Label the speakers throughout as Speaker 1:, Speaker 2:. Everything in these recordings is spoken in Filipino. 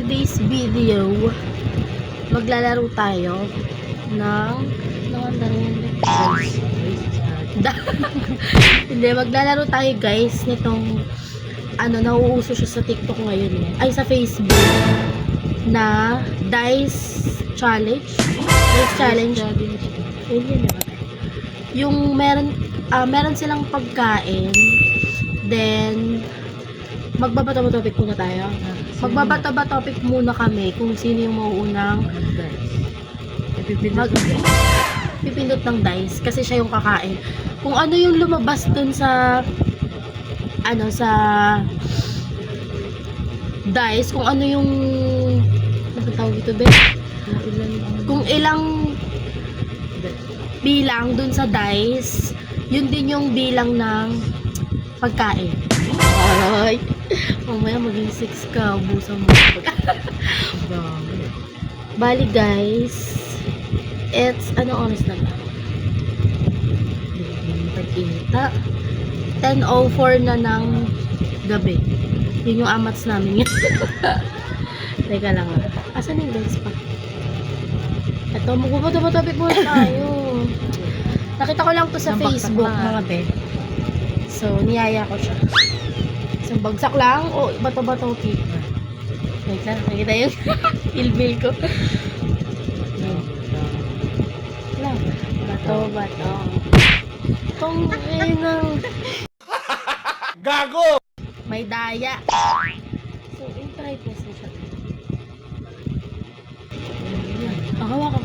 Speaker 1: today's video, maglalaro tayo ng hindi, maglalaro tayo guys nitong nauuso siya sa TikTok ngayon ay sa Facebook na Dice Challenge. Dice Challenge. Yun na. Yung meron silang pagkain, then magbabato topic muna tayo. Magbabato topic muna kami kung sino yung mauunang pipindot ng dice kasi siya yung kakain. Kung ano yung lumabas dun sa sa dice, kung ano yung tawag dito, be? Kung ilang bilang dun sa dice, yun din yung bilang ng pagkain. Ay, mamaya maging 6 ka, ubusan mo. Bali guys, it's oras na ba? Pagkita 10:04 na ng gabi. Yun yung amats namin. Teka lang. Asan yung guys pa? Ito, magbabato-topic muna tayo. Nakita ko lang to sa Facebook, mga be. So, niyaya ko siya. Isang bagsak lang, o bato-bato okay. Wait lang, nakikita yung ilbil ko. Lang, bato-bato. Itong ng
Speaker 2: Gago!
Speaker 1: may daya. So, try ko siya. Hawak ko.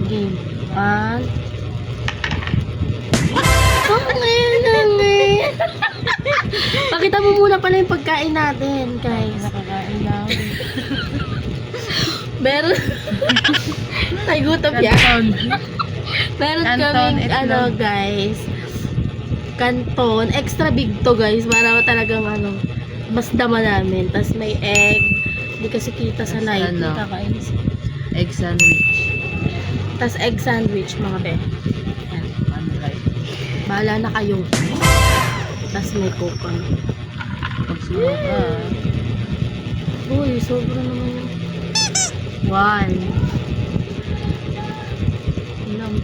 Speaker 1: Game. 1. Pakita mo muna pala yung pagkain natin, guys.
Speaker 2: Nakakain namin.
Speaker 1: Meron. Ay, gutom yan. Meron kaming, guys. Canton. Extra big to, guys. Para talagang, mas dama namin. Tapos may egg. Hindi kasi kita sa night. Kakainis.
Speaker 2: Egg sandwich.
Speaker 1: Tapos egg sandwich, mga be. Yan. Bahala na kayo. Tapos may coke pa.
Speaker 2: Pagsuka.
Speaker 1: Uy, sobra naman yun. 1. Ilang.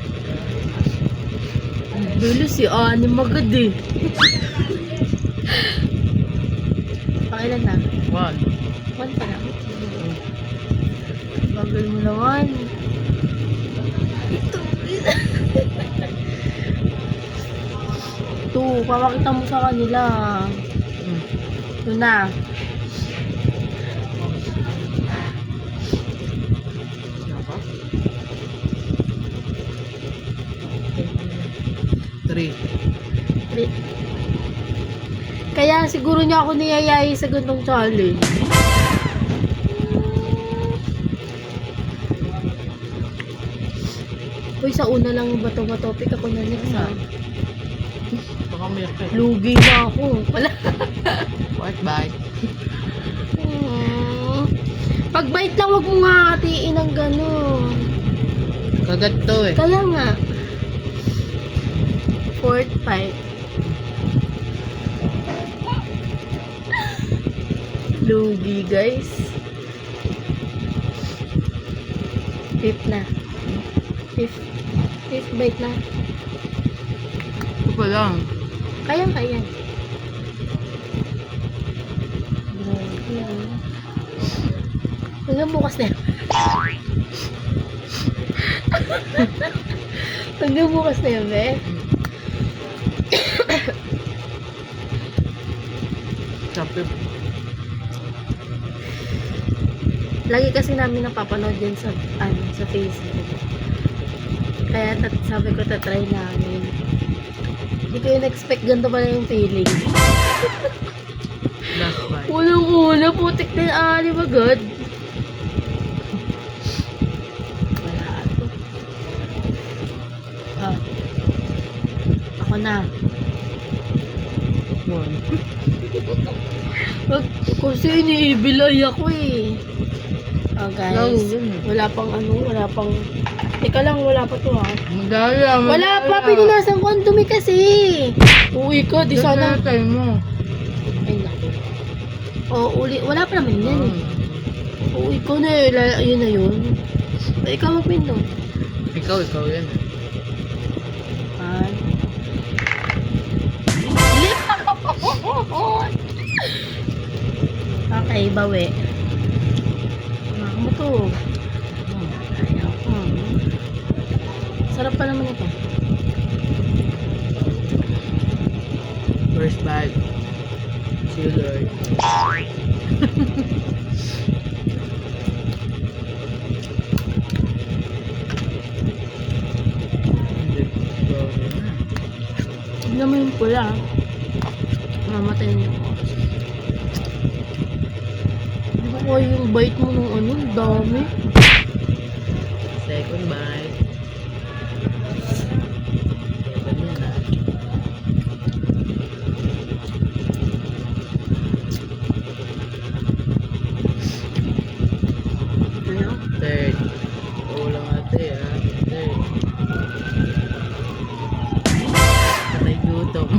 Speaker 1: Dulo si Anim agad eh. Pakailan na?
Speaker 2: 1.
Speaker 1: 1 pa lang. Bagal mo naman. Ito. 2. Papakita mo sa kanila. Ito na.
Speaker 2: Three.
Speaker 1: Kaya siguro niya ako niyayay sa ganitong challenge. Uy, sa una lang yung bato-bato. Pick ako na next ha.
Speaker 2: Baka may effect.
Speaker 1: Lugi na ako. Wala.
Speaker 2: What bite?
Speaker 1: Pag bite lang, wag mo nga hatiin ng gano'n.
Speaker 2: Kagat to eh.
Speaker 1: Kaya nga. 4th bite. Lugi, guys. 5th na. 5th bite na.
Speaker 2: Ito pa lang.
Speaker 1: Kaya. Hanggang bukas na. Hanggang bukas na yun, eh.
Speaker 2: Sabi.
Speaker 1: Lagi kasi namin napapanood yan sa Facebook. Kaya sabi ko tatry namin. Hindi ko yung expect ganito pala yung feeling.
Speaker 2: Last bite.
Speaker 1: Unang-una, putik na yung anim agad. Wala ito. Ako na.
Speaker 2: 1.
Speaker 1: Kasi iniibilay ako eh. Guys.
Speaker 2: No, yun eh.
Speaker 1: Wala pang Teka lang, wala pa to ha.
Speaker 2: Madaya.
Speaker 1: Wala pa, pinunasan ko ang dumi kasi. Uwi ka, di sana.
Speaker 2: Tayo mo.
Speaker 1: Ay naku. O, uli. Wala pa naman yan eh. O, ikaw na yun na yun. O, ikaw magpindot.
Speaker 2: Ikaw yan.
Speaker 1: Ay. Okay, bawi. Ano to? Sarap pa naman ito.
Speaker 2: First bite. See you, Lord.
Speaker 1: Tignan mo yung pula. Mamatay niyo. Di ba ko yung bite mo nung ano? Ang dami.
Speaker 2: Second bite. Second yan ah.
Speaker 1: Ano?
Speaker 2: Third. Kulang ate ah. Third. Patay gutom.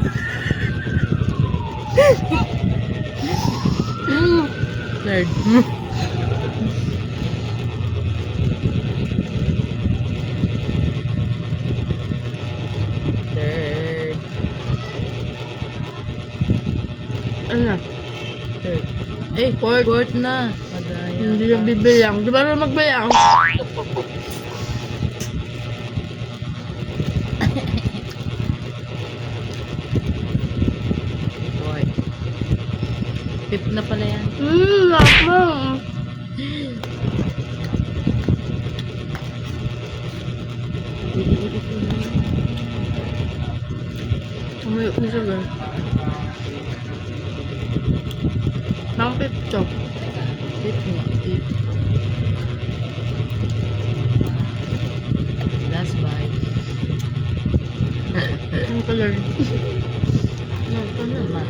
Speaker 2: Third. Third.
Speaker 1: Ano na?
Speaker 2: Third. Eh, fourth na. Madaya.
Speaker 1: Hindi yung bibilang. Di ba na magbilang?
Speaker 2: Fourth. Fifth na pala yan.
Speaker 1: Lapa. Umayo na siya ba? Nang pipto.
Speaker 2: Fifth nga. Fifth. Last bite.
Speaker 1: Ang color.
Speaker 2: Ito naman.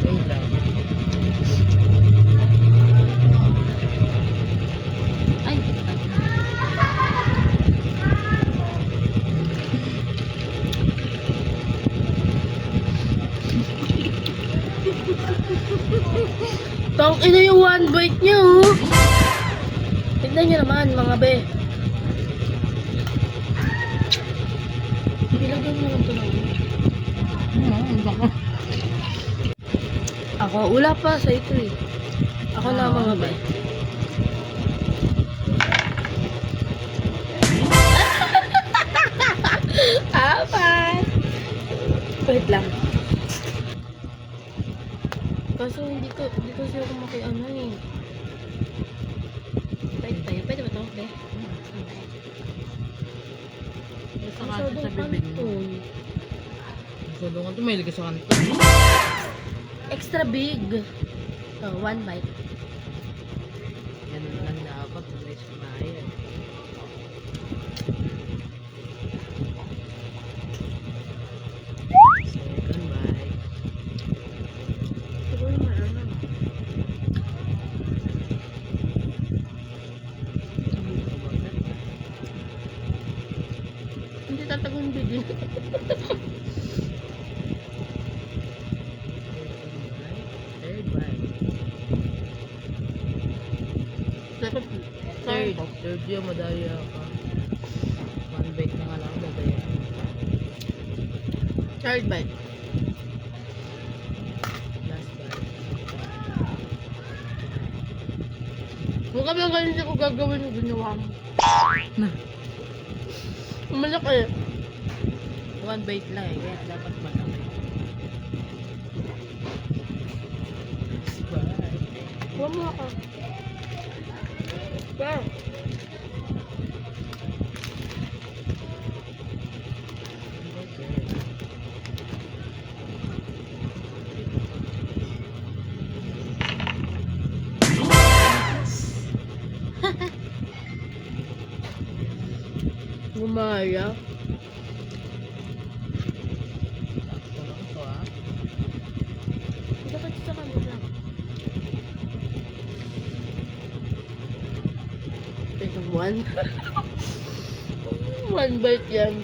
Speaker 2: Wait lang.
Speaker 1: Ay. Tang ina yung one bite niya oh. Tignan niyo naman mga be. Ilagyan mo lang ito lang.
Speaker 2: Baka.
Speaker 1: Ako, wala pa sa ito eh. Ako na mga be. Apat! Wait lang. Kaso hindi kasi ako makiano eh. Pwede tayo. Pwede ba ito? Be?
Speaker 2: Basta
Speaker 1: Masyadong
Speaker 2: kasi sa bibig mo.
Speaker 1: kanton.
Speaker 2: Masyadong kanto. May ligas sa kanto.
Speaker 1: Extra big. Oh, one bite.
Speaker 2: Yan lang dapat. May sumayan. Second bite.
Speaker 1: Siguro maano. Hindi tatagon bigin.
Speaker 2: Third bite.
Speaker 1: Dapat
Speaker 2: Third. Third yung madaya ka. One bite na nga lang madaya.
Speaker 1: third bite.
Speaker 2: Last bite.
Speaker 1: Huwag ka lang hindi ko gagawin yung ginawa mo. Malaki.
Speaker 2: One bite lang eh. Kaya dapat malaki. Last bite.
Speaker 1: Huwag mo ako. Wow. Gumaya.
Speaker 2: Sakto lang to ah.
Speaker 1: Dapat sa kanila. Teka mo. One. One bite yan.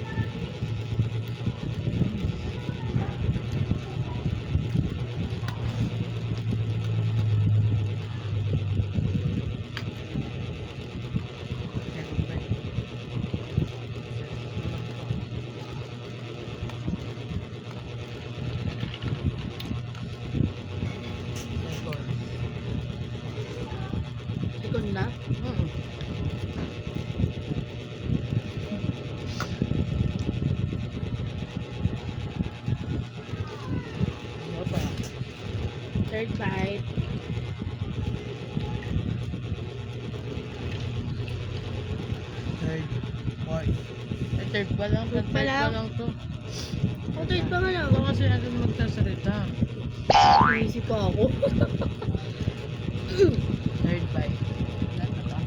Speaker 1: Ikaw na? Third bite.
Speaker 2: Third, fourth. Ay, third pa lang.
Speaker 1: Third pa lang.
Speaker 2: to.
Speaker 1: Oh, third pa nga lang.
Speaker 2: Ito kasi agad magsasalita.
Speaker 1: Naisip pa ako.
Speaker 2: Third bite. Wala na ba?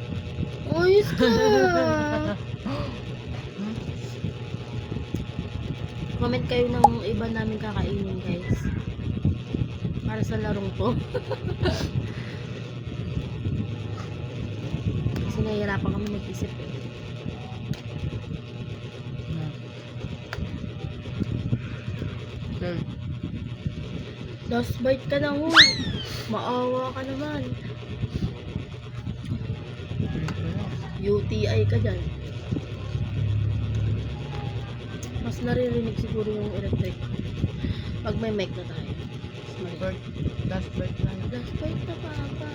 Speaker 1: Ayos ka! Comment kayo ng iba namin kakainin, guys. Para sa larong to. Kasi nahihirapan kami mag-isip eh.
Speaker 2: Third.
Speaker 1: Last bite ka na ho. Maawa ka naman.
Speaker 2: Third pa lang.
Speaker 1: UTI ka dyan. Mas naririnig siguro yung electric. Pag may mic na tayo. Mas marinig.
Speaker 2: Fourth. Last bite lang.
Speaker 1: Last bite na papa.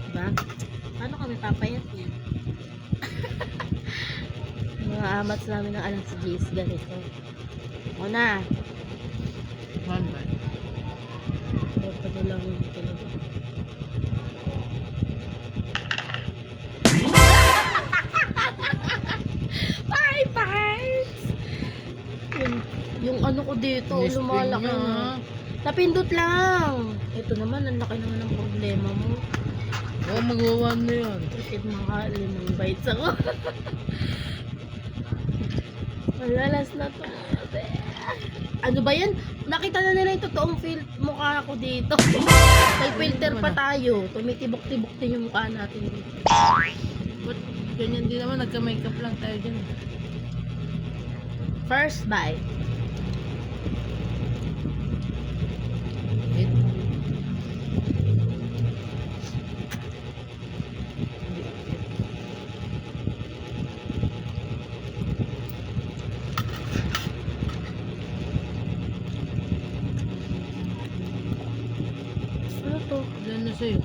Speaker 1: Diba? Paano kami papayat yan? Mga amats namin ng alas 10 ganito. O na.
Speaker 2: One bite.
Speaker 1: Ito na lang yung talaga. Bye, bites! Yung ano ko dito,
Speaker 2: Ni-spin
Speaker 1: lumalaki
Speaker 2: niya,
Speaker 1: na.
Speaker 2: ha?
Speaker 1: Napindot lang. Ito naman, ang laki naman ng problema mo.
Speaker 2: Oo, magawa na yun.
Speaker 1: Bakit mga 5 bites ako? Malalas na to. Ano ba yan? Nakita na nila yung totoong mukha ko dito. May filter pa tayo. Tumitibok-tibok din yung mukha natin dito.
Speaker 2: But ganyan din naman, nagka-makeup lang tayo dyan.
Speaker 1: First bite.
Speaker 2: It.
Speaker 1: Ano to?
Speaker 2: Diyan na sa'yo.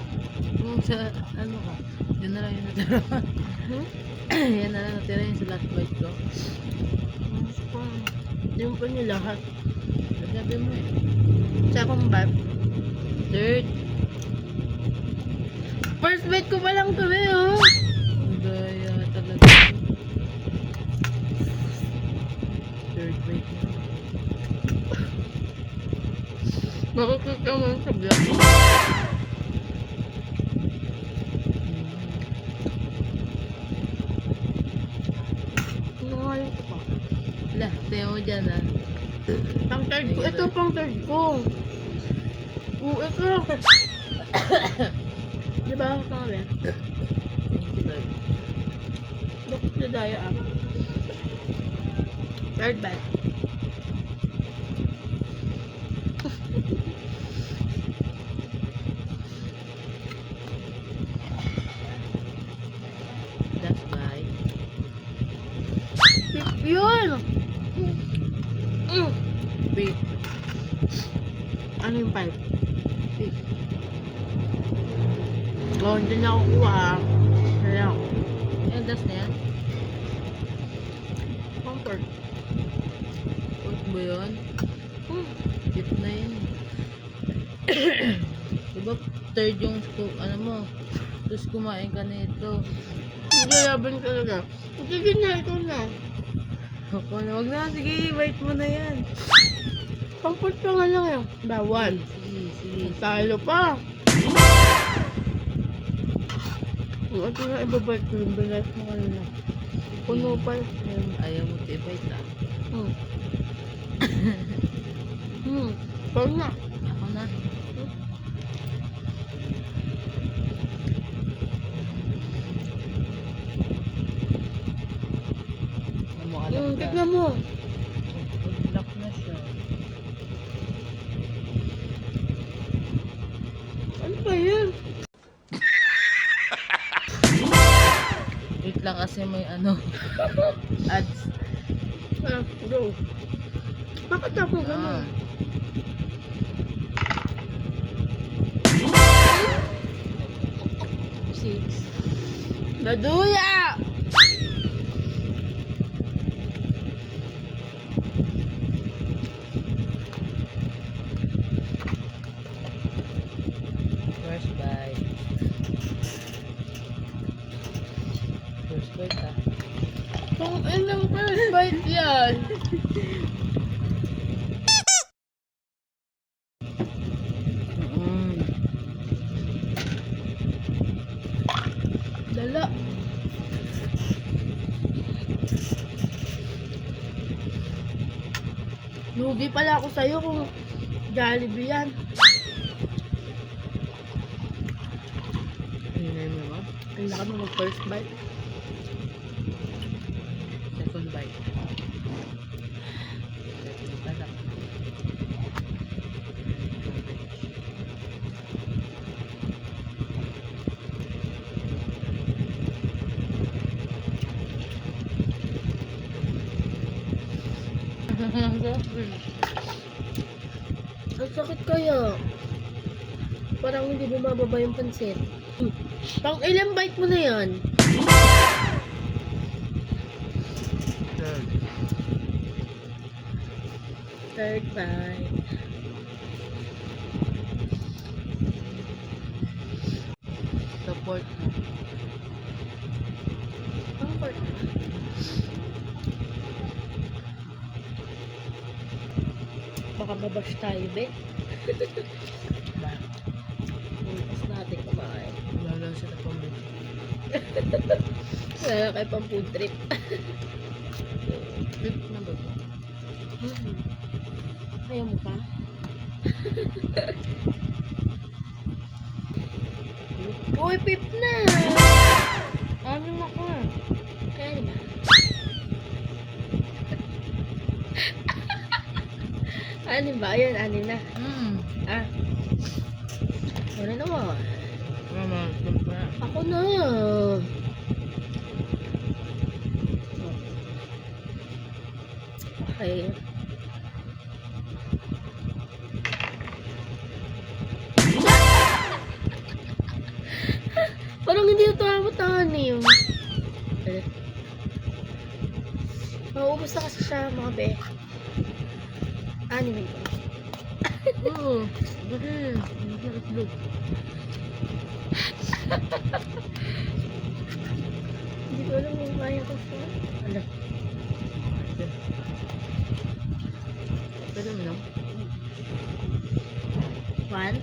Speaker 2: Kung sa, ano ka, yan na lang yung natira.
Speaker 1: Hmm?
Speaker 2: Yan na lang natira yung sa last bite ko.
Speaker 1: Mas pa. Yung pa niyo lahat.
Speaker 2: Sabi mo eh.
Speaker 1: Second bite.
Speaker 2: Third.
Speaker 1: First bite ko pa lang to eh, oh.
Speaker 2: Ang daya talaga. Third bite na.
Speaker 1: Makikita mo sa vlog. Ano nga yung ito pa?
Speaker 2: Wala, tayo mo dyan ah.
Speaker 1: Pang third ko. Ito pang third ko. Oo, ito. Diba? Ito nga ba?
Speaker 2: Thank you, Lord.
Speaker 1: Look na daya ah. Third bite.
Speaker 2: That's why.
Speaker 1: Yun! Mm.
Speaker 2: Wait.
Speaker 1: Ano yung pipe?
Speaker 2: Wait.
Speaker 1: Oh, hindi na ako kuha. Kaya ako.
Speaker 2: Yan, that's na yan.
Speaker 1: Comfort.
Speaker 2: Pork ba yun?
Speaker 1: Hmm.
Speaker 2: Chip na yun. Diba third yung ano mo? Tapos kumain ka nito.
Speaker 1: Hindi laban talaga. Sige na, ito na.
Speaker 2: Ako na, wag na. Sige, bite mo na yan.
Speaker 1: Comfort pa nga lang yan. Bawal.
Speaker 2: Sige, sige.
Speaker 1: Talo pa. Ang ito na ibabalik ko yung bilas mo kanina. Puno pa.
Speaker 2: Ayaw mo tibite ah.
Speaker 1: Hmm. Hmm. Parang na.
Speaker 2: Ako na.
Speaker 1: Tignan mo.
Speaker 2: Lock na siya.
Speaker 1: Ano ba yun?
Speaker 2: Wait lang kasi may ano. Ads.
Speaker 1: Ah, go. Bakit ako
Speaker 2: Ah.
Speaker 1: gano'n?
Speaker 2: Six.
Speaker 1: Naduya!
Speaker 2: First bite. First bite ah.
Speaker 1: Kung ilang first bite yan.
Speaker 2: Mm.
Speaker 1: Dala. Lugi pala ako sa'yo kung Jollibee yan.
Speaker 2: Hinay mo ba?
Speaker 1: Ang laki mo mag first bite.
Speaker 2: Second bite. Second bite ah.
Speaker 1: Ang sakit kaya. Parang hindi bumababa yung pansit. Pang ilang bite mo na yan?
Speaker 2: Third.
Speaker 1: Third bite.
Speaker 2: The fourth.
Speaker 1: Pang fourth. Baka mabash tayo, be. Bukas natin kumain.
Speaker 2: Lalo siya na pambili.
Speaker 1: Wala na kayo pang food trip.
Speaker 2: Fifth na ba ba?
Speaker 1: Ayaw mo pa? Uy, pip na! Ano na ka? Kaya na. Ano ba? Ayan, ano na. Ah. Ano naman?
Speaker 2: Mama, siyempre.
Speaker 1: Ako na. Okay. Parang hindi ito anim. Mauubos na kasi siya, mga be. Anim ito.
Speaker 2: Oo. Bakit? Bakit itlog?
Speaker 1: Hindi ko alam kung kaya ko siya. Alam.
Speaker 2: Pwede mo lang?
Speaker 1: One.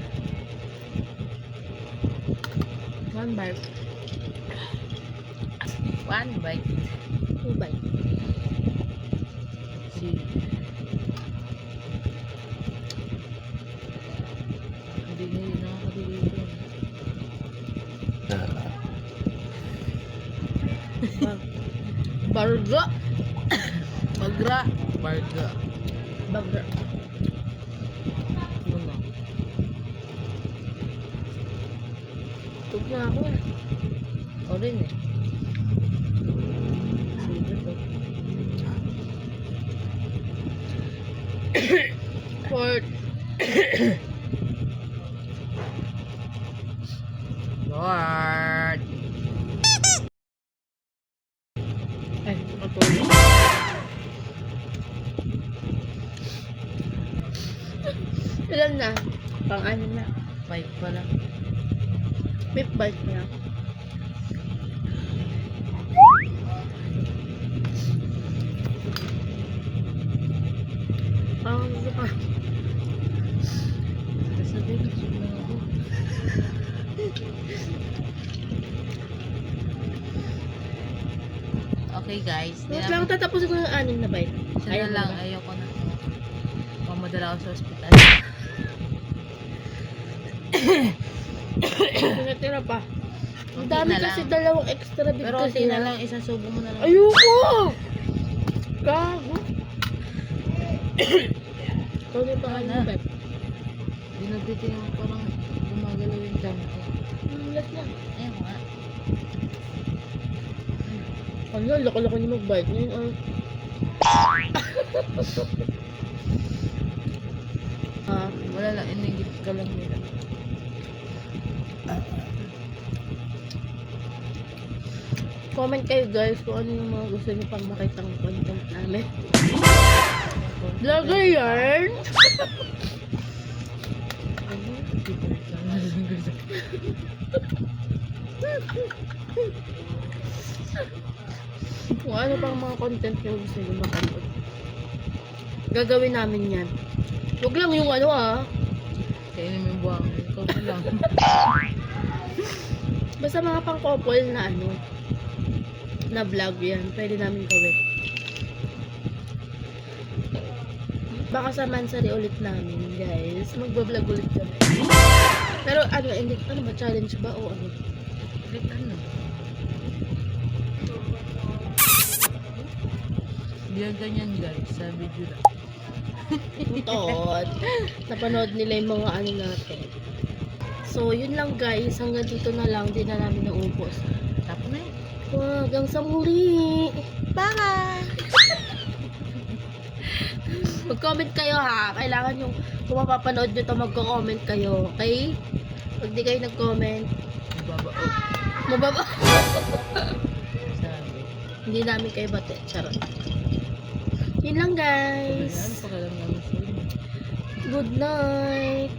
Speaker 2: One bite. One bite.
Speaker 1: Two bite.
Speaker 2: See. Hindi na yun nakakadilito.
Speaker 1: Barga.
Speaker 2: Bagra. Barga.
Speaker 1: Barga.
Speaker 2: Ano na?
Speaker 1: Tug na ako eh.
Speaker 2: Ako rin eh. Sige to.
Speaker 1: Fourth.
Speaker 2: Lord.
Speaker 1: Ay, matulog. Ilan na? Pang-anim na.
Speaker 2: Five pala.
Speaker 1: Fifth bite na. Parang gusto pa.
Speaker 2: Sasabihin ko siya lang ako. Okay guys.
Speaker 1: Wait lang, tatapusin ko yung anim na bite.
Speaker 2: Siya
Speaker 1: Ayaw
Speaker 2: na lang.
Speaker 1: mo ba?
Speaker 2: Ayoko na. Pamadala ako sa ospital.
Speaker 1: Tinatira pa. Ang
Speaker 2: Konti
Speaker 1: dami
Speaker 2: na
Speaker 1: kasi
Speaker 2: lang.
Speaker 1: dalawang extra big
Speaker 2: Pero
Speaker 1: kasi
Speaker 2: okay na lang. Isang subo mo na lang.
Speaker 1: Ayoko! Gago. Ikaw na pa
Speaker 2: Ano?
Speaker 1: kayo, Pep.
Speaker 2: Di nagtitingin mo parang gumagalaw yung dam ko.
Speaker 1: Last na.
Speaker 2: Ayun nga.
Speaker 1: Ano, loko-loko niyo mag-bite ngayon.
Speaker 2: Wala lang, inigit ka lang nila.
Speaker 1: Comment kayo guys kung ano yung mga gusto niyo pang makitang content namin. Vlogger yarn! Kung ano pang mga content yung gusto niyo mapanood. Gagawin namin yan. Huwag lang yung ano
Speaker 2: Kainin mo yung buwang. Ikaw na lang.
Speaker 1: Basta mga pang couple na ano na vlog yan. Pwede namin gawin. Baka sa Mansari ulit namin guys. Magbablog ulit kami. Pero ano, hindi, ano ba? Challenge ba o ano?
Speaker 2: Wait, ano? Hindi yan ganyan guys, sa video lang.
Speaker 1: Tot. Napanood nila yung mga ano natin. So, yun lang guys. Hanggang dito na lang. Di na namin naubos.
Speaker 2: Tapos na yun.
Speaker 1: Hanggang sa muli. Bye! Mag-comment kayo ha. Kailangan yung kung mapapanood nyo to, magko-comment kayo. Okay? Pag di kayo nag-comment,
Speaker 2: Babao.
Speaker 1: mababa.
Speaker 2: Sabi.
Speaker 1: Hindi namin kayo bate. Charot. Yun lang
Speaker 2: Ano
Speaker 1: guys.
Speaker 2: pa ka lang namin sa'yo?
Speaker 1: Good night.